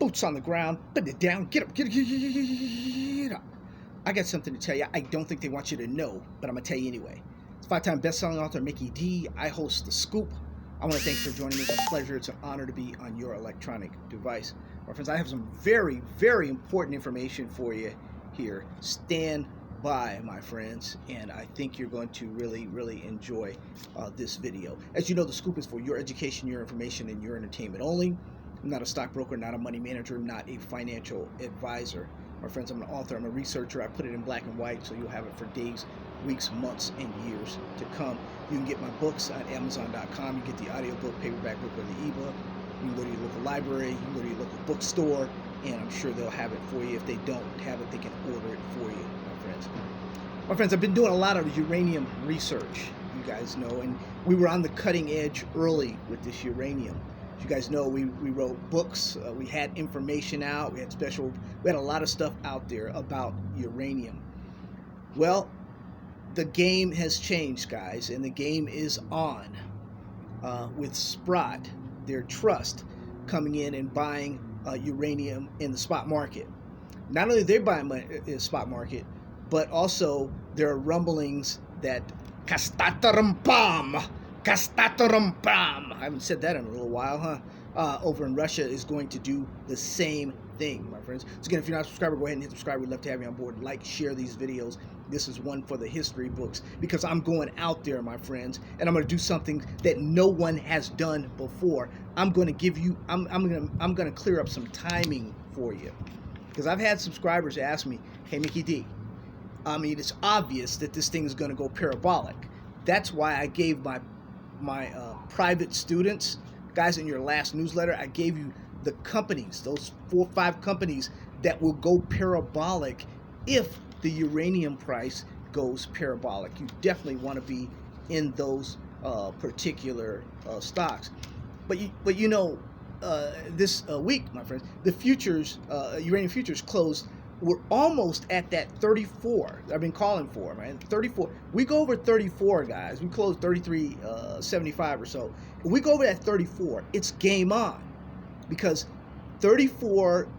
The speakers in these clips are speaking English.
boots on the ground, put it down, get up, get up. I got something to tell you. I don't think they want you to know, but I'm going to tell you anyway. It's 5-time best-selling author Mickey D. I host The Scoop. I want to thank you for joining me. It's a pleasure. It's an honor to be on your electronic device. My friends, I have some very, very important information for you here. Stand by, my friends, and I think you're going to really, really enjoy this video. As you know, The Scoop is for your education, your information, and your entertainment only. I'm not a stockbroker, not a money manager, not a financial advisor. My friends, I'm an author, I'm a researcher. I put it in black and white so you'll have it for days, weeks, months, and years to come. You can get my books on Amazon.com. You get the audiobook, paperback book, or the ebook. You can go to your local library, you can go to your local bookstore, and I'm sure they'll have it for you. If they don't have it, they can order it for you, my friends. My friends, I've been doing a lot of uranium research, you guys know, and we were on the cutting edge early with this uranium. As you guys know, we wrote books, we had information out, we had a lot of stuff out there about uranium. Well, the game has changed, guys, and the game is on with Sprott, their trust, coming in and buying uranium in the spot market. Not only are they buying in the spot market, but also there are rumblings that Kazatomprom, I haven't said that in a little while, over in Russia is going to do the same thing, my friends. So again, if you're not a subscriber, go ahead and hit subscribe. We'd love to have you on board. Like, share these videos. This is one for the history books because I'm going out there, my friends, and I'm going to do something that no one has done before. I'm going to give you, I'm going to clear up some timing for you because I've had subscribers ask me, hey, Mickey D, I mean, it's obvious that this thing is going to go parabolic. That's why I gave my private students, guys, in your last newsletter, I gave you the companies, those 4 or 5 companies that will go parabolic if the uranium price goes parabolic. You definitely want to be in those particular stocks. But you know, this week, my friends, the futures, uranium futures closed. We're almost at that 34 I've been calling for, man. 34. We go over 34, guys. We closed 33.75 or so. If we go over that 34, it's game on. Because 34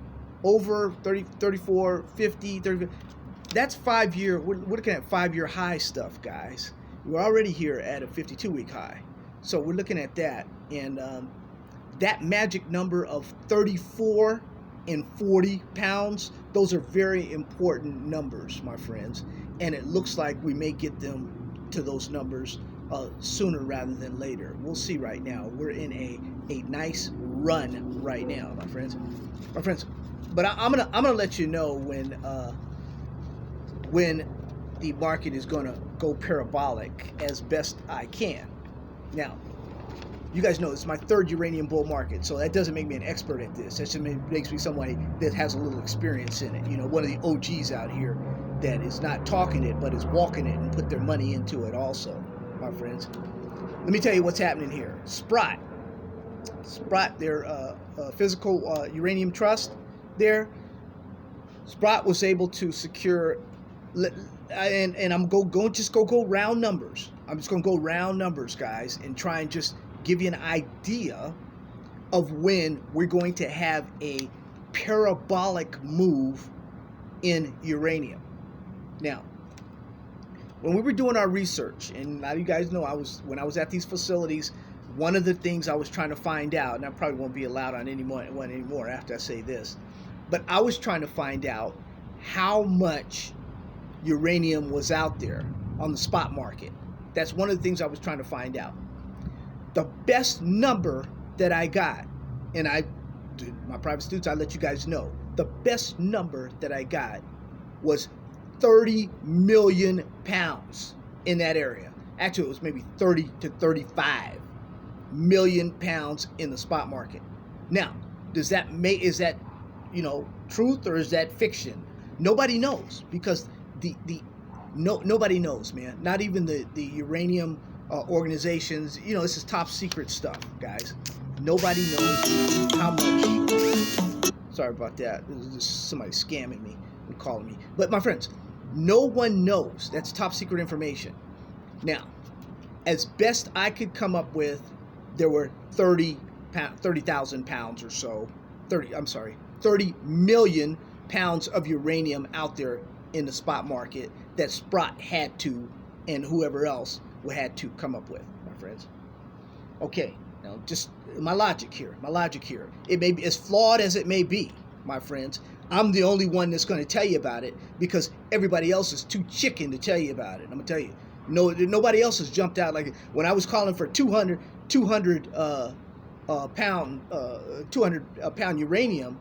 over 30, 34, 50, 30, that's 5-year. We're looking at 5-year high stuff, guys. We're already here at a 52-week high. So we're looking at that. And that magic number of 34 and 40 pounds, those are very important numbers, my friends, and it looks like we may get them to those numbers sooner rather than later. We'll see. Right now we're in a nice run right now, my friends. But I'm gonna let you know when the market is gonna go parabolic as best I can. Now, you guys know it's my 3rd uranium bull market, so that doesn't make me an expert at this. That just makes me somebody that has a little experience in it. You know, one of the OGs out here that is not talking it, but is walking it and put their money into it also, my friends. Let me tell you what's happening here. Sprott, their physical uranium trust there, Sprott was able to secure, and I'm going to go round numbers. I'm just going to go round numbers, guys, and try and just give you an idea of when we're going to have a parabolic move in uranium. Now, when we were doing our research, and now you guys know when I was at these facilities, one of the things I was trying to find out, and I probably won't be allowed on one anymore after I say this, but I was trying to find out how much uranium was out there on the spot market. That's one of the things I was trying to find out. The best number that I got, and my private students, I let you guys know, the best number that I got was 30 million pounds in that area. Actually, it was maybe 30 to 35 million pounds in the spot market. Now, is that truth or is that fiction? Nobody knows because nobody knows, man. Not even the uranium organizations. You know, this is top secret stuff, guys. Nobody knows how much. Sorry about that. This is just somebody scamming me and calling me. But my friends, no one knows. That's top secret information. Now, as best I could come up with, there were 30,000 pounds or so, 30 million pounds of uranium out there in the spot market that Sprott had to, and whoever else had to come up with, my friends. Okay, now just my logic here. It may be as flawed as it may be, my friends. I'm the only one that's going to tell you about it because everybody else is too chicken to tell you about it. I'm going to tell you. No, nobody else has jumped out like when I was calling for 200 pound uranium,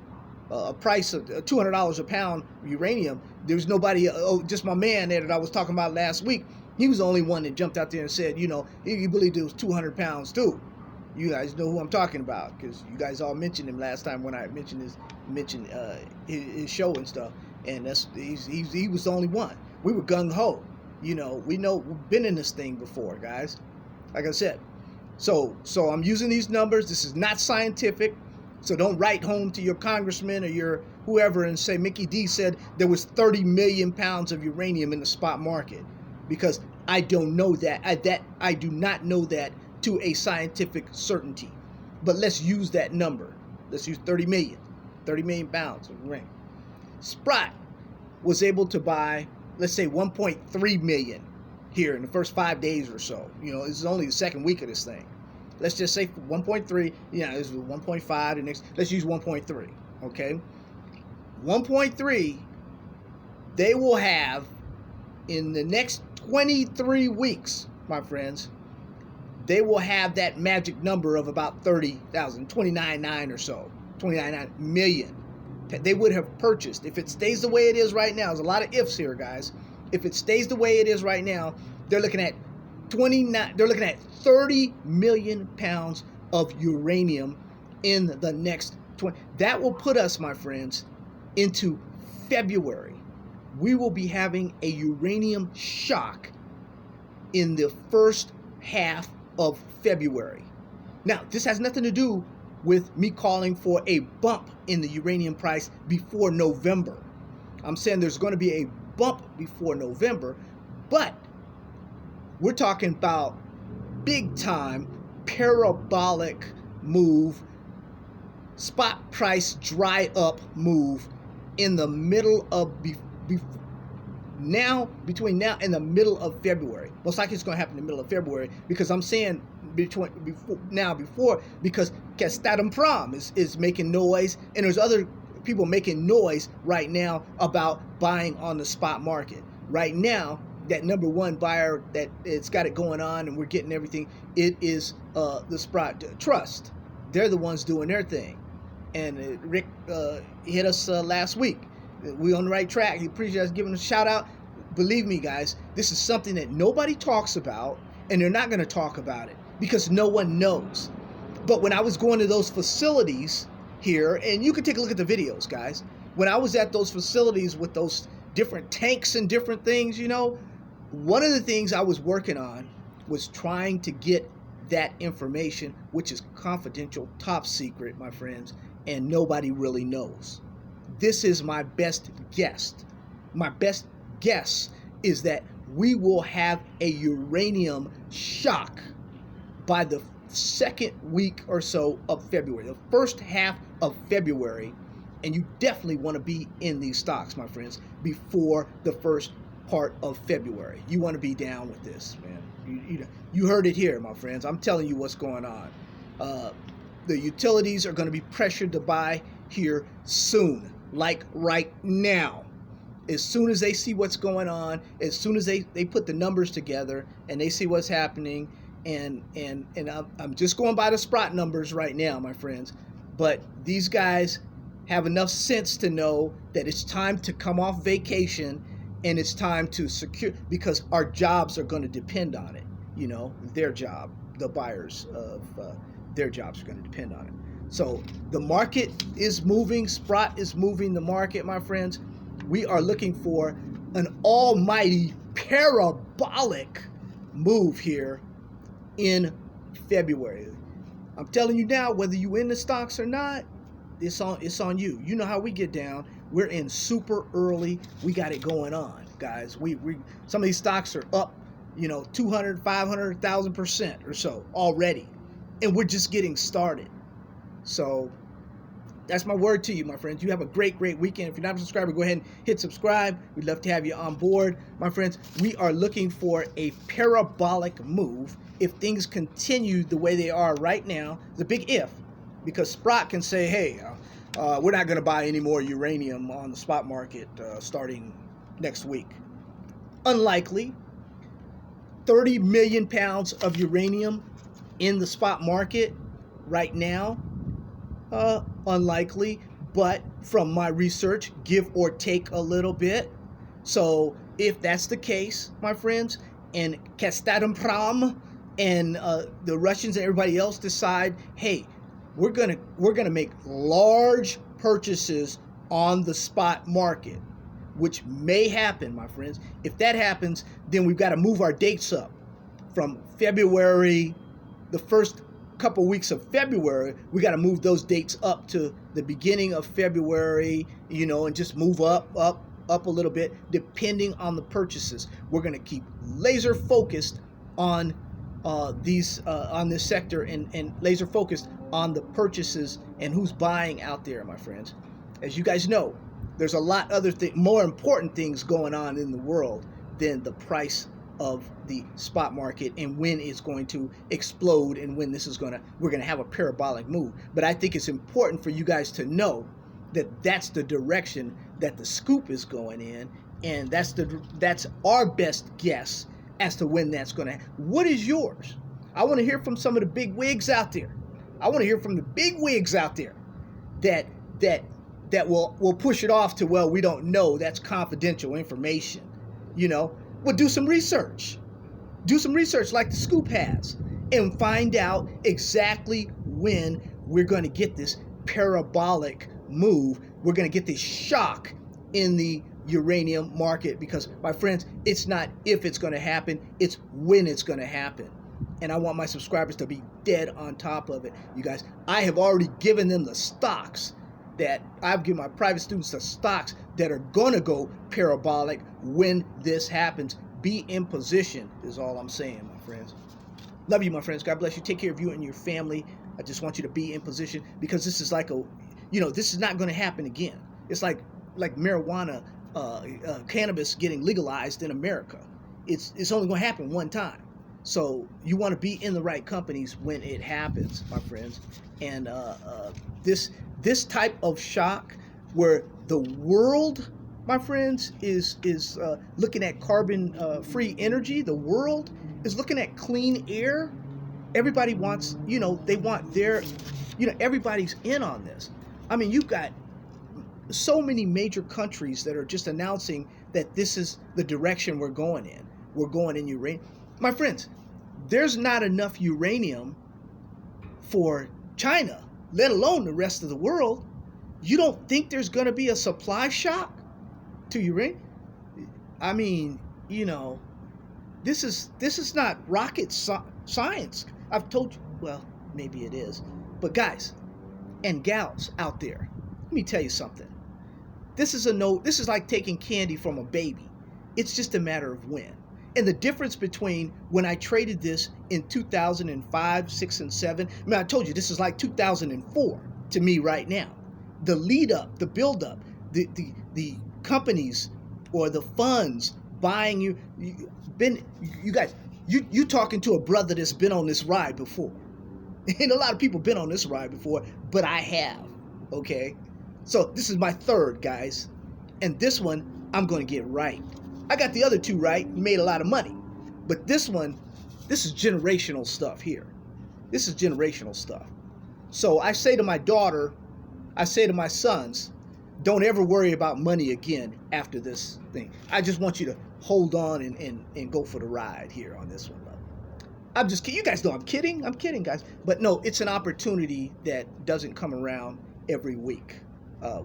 a price of $200 a pound uranium. There's nobody. Just my man there that I was talking about last week. He was the only one that jumped out there and said, you know, he believed it was 200 pounds too. You guys know who I'm talking about because you guys all mentioned him last time when I mentioned his show and stuff. And he was the only one. We were gung ho. You know, we've been in this thing before, guys. Like I said. So I'm using these numbers. This is not scientific. So don't write home to your congressman or your whoever and say Mickey D said there was 30 million pounds of uranium in the spot market, because I don't know that. I do not know that to a scientific certainty. But let's use that number. Let's use 30 million pounds of uranium. Sprott was able to buy, let's say 1.3 million here in the first 5 days or so. You know, this is only the second week of this thing. Let's just say 1.3, you know, this is 1.5, the next, let's use 1.3, okay? 1.3, they will have in the next 23 weeks, my friends, they will have that magic number of about 30,000, 29.9 or so, 29 million. They would have purchased. If it stays the way it is right now, there's a lot of ifs here, guys. If it stays the way it is right now, they're looking at 30 million pounds of uranium in the next 20. That will put us, my friends, into February. We will be having a uranium shock in the first half of February. Now, this has nothing to do with me calling for a bump in the uranium price before November. I'm saying there's going to be a bump before November, but we're talking about big time parabolic move, spot price dry up move in the middle of between now and the middle of February. Most likely it's going to happen in the middle of February, because I'm saying before because Kazatomprom is making noise, and there's other people making noise right now about buying on the spot market. Right now, that number one buyer that it's got it going on and we're getting everything, it is the Sprott Trust. They're the ones doing their thing. And Rick hit us last week. We on the right track. He appreciates us giving a shout out. Believe me, guys, this is something that nobody talks about, and they're not going to talk about it because no one knows. But when I was going to those facilities here, and you can take a look at the videos, guys, when I was at those facilities with those different tanks and different things, you know, one of the things I was working on was trying to get that information, which is confidential, top secret, my friends, and nobody really knows. This is my best guess. My best guess is that we will have a uranium shock by the second week or so of February, the first half of February, and you definitely want to be in these stocks, my friends, before the first part of February. You want to be down with this, man. You heard it here, my friends. I'm telling you what's going on. The utilities are going to be pressured to buy here soon, like right now. As soon as they see what's going on, as soon as they put the numbers together and they see what's happening, and I'm just going by the Sprott numbers right now, my friends, but these guys have enough sense to know that it's time to come off vacation and it's time to secure, because our jobs are going to depend on it. You know, their job, the buyers of their jobs are going to depend on it. So the market is moving. Sprott is moving the market, my friends. We are looking for an almighty parabolic move here in February. I'm telling you now, whether you in the stocks or not, it's on you. You know how we get down. We're in super early. We got it going on, guys. We some of these stocks are up, you know, 200, 500, 1,000% or so already, and we're just getting started. So That's my word to you, my friends. You have a great, great weekend. If you're not a subscriber, go ahead and hit subscribe. We'd love to have you on board. My friends, we are looking for a parabolic move. If things continue the way they are right now, it's a big if, because Sprott can say, hey, we're not going to buy any more uranium on the spot market starting next week. Unlikely. 30 million pounds of uranium in the spot market right now. Unlikely, but from my research, give or take a little bit. So if that's the case, my friends, and Kazatomprom and the Russians and everybody else decide, hey, we're gonna make large purchases on the spot market, which may happen, my friends. If that happens, then we've got to move our dates up from February, the first couple weeks of February. We got to move those dates up to the beginning of February, and just move up a little bit depending on the purchases. We're going to keep laser focused on on this sector and laser focused on the purchases and who's buying out there, my friends. As you guys know, there's a lot other more important things going on in the world than the price of the spot market and when it's going to explode and when we're going to have a parabolic move. But I think it's important for you guys to know that that's the direction that the scoop is going in, and that's our best guess as to when that's going to happen. What is yours? I want to hear from some of the big wigs out there. I want to hear from the big wigs out there that will push it off to, well, we don't know, that's confidential information. Well, do some research. Do some research like the Scoop has and find out exactly when we're going to get this parabolic move. We're going to get this shock in the uranium market because, my friends, it's not if it's going to happen, it's when it's going to happen. And I want my subscribers to be dead on top of it. You guys, I have already given them the stocks that I've given my private students the stocks that are going to go parabolic when this happens. Be in position is all I'm saying, my friends. Love you, my friends. God bless you. Take care of you and your family. I just want you to be in position because this is like this is not going to happen again. It's like marijuana, cannabis getting legalized in America. It's only going to happen one time. So you want to be in the right companies when it happens, my friends. And this type of shock where the world, my friends, is looking at carbon free energy. The world is looking at clean air. Everybody wants, they want their, everybody's in on this. I mean, you've got so many major countries that are just announcing that this is the direction we're going in. We're going in uranium. My friends, there's not enough uranium for China, let alone the rest of the world. You don't think there's going to be a supply shock to uranium? I mean, this is not rocket science. I've told you, well, maybe it is. But guys and gals out there, let me tell you something. This is like taking candy from a baby. It's just a matter of when. And the difference between when I traded this in 2005, 6, and 7, I mean, I told you this is like 2004 to me right now. The lead up, the build up, the companies or the funds buying you guys, you talking to a brother that's been on this ride before. And a lot of people been on this ride before, but I have, okay? So this is my third, guys. And this one, I'm going to get right. I got the other two right, made a lot of money. But this one, this is generational stuff here. This is generational stuff. So I say to my daughter, I say to my sons, don't ever worry about money again after this thing. I just want you to hold on and go for the ride here on this one. I'm just kidding. You guys know I'm kidding. I'm kidding, guys. But no, it's an opportunity that doesn't come around every week.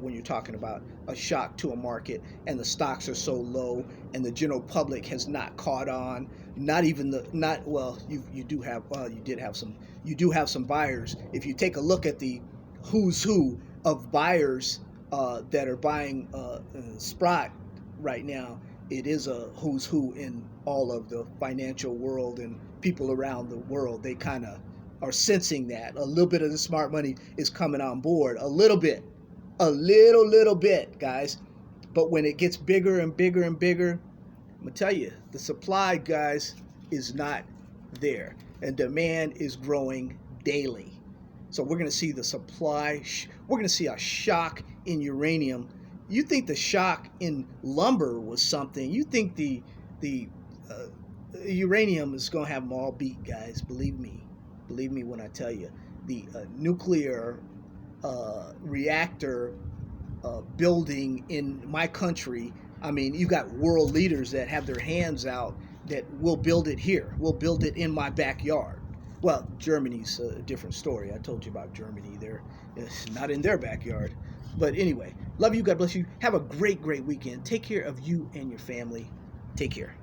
When you're talking about a shock to a market and the stocks are so low and the general public has not caught on, you do have some buyers. If you take a look at the who's who of buyers that are buying Sprott right now, it is a who's who in all of the financial world and people around the world. They kind of are sensing that a little bit of the smart money is coming on board. A little bit, a little bit, guys. But when it gets bigger and bigger and bigger, I'm gonna tell you, the supply, guys, is not there, and demand is growing daily. So we're going to see the supply. We're going to see a shock in uranium. You think the shock in lumber was something? You think the uranium is going to have them all beat, guys? Believe me when I tell you. The nuclear reactor building in my country. I mean, you've got world leaders that have their hands out that we'll build it here. We'll build it in my backyard. Well, Germany's a different story. I told you about Germany there. It's not in their backyard. But anyway, love you. God bless you. Have a great weekend. Take care of you and your family. Take care.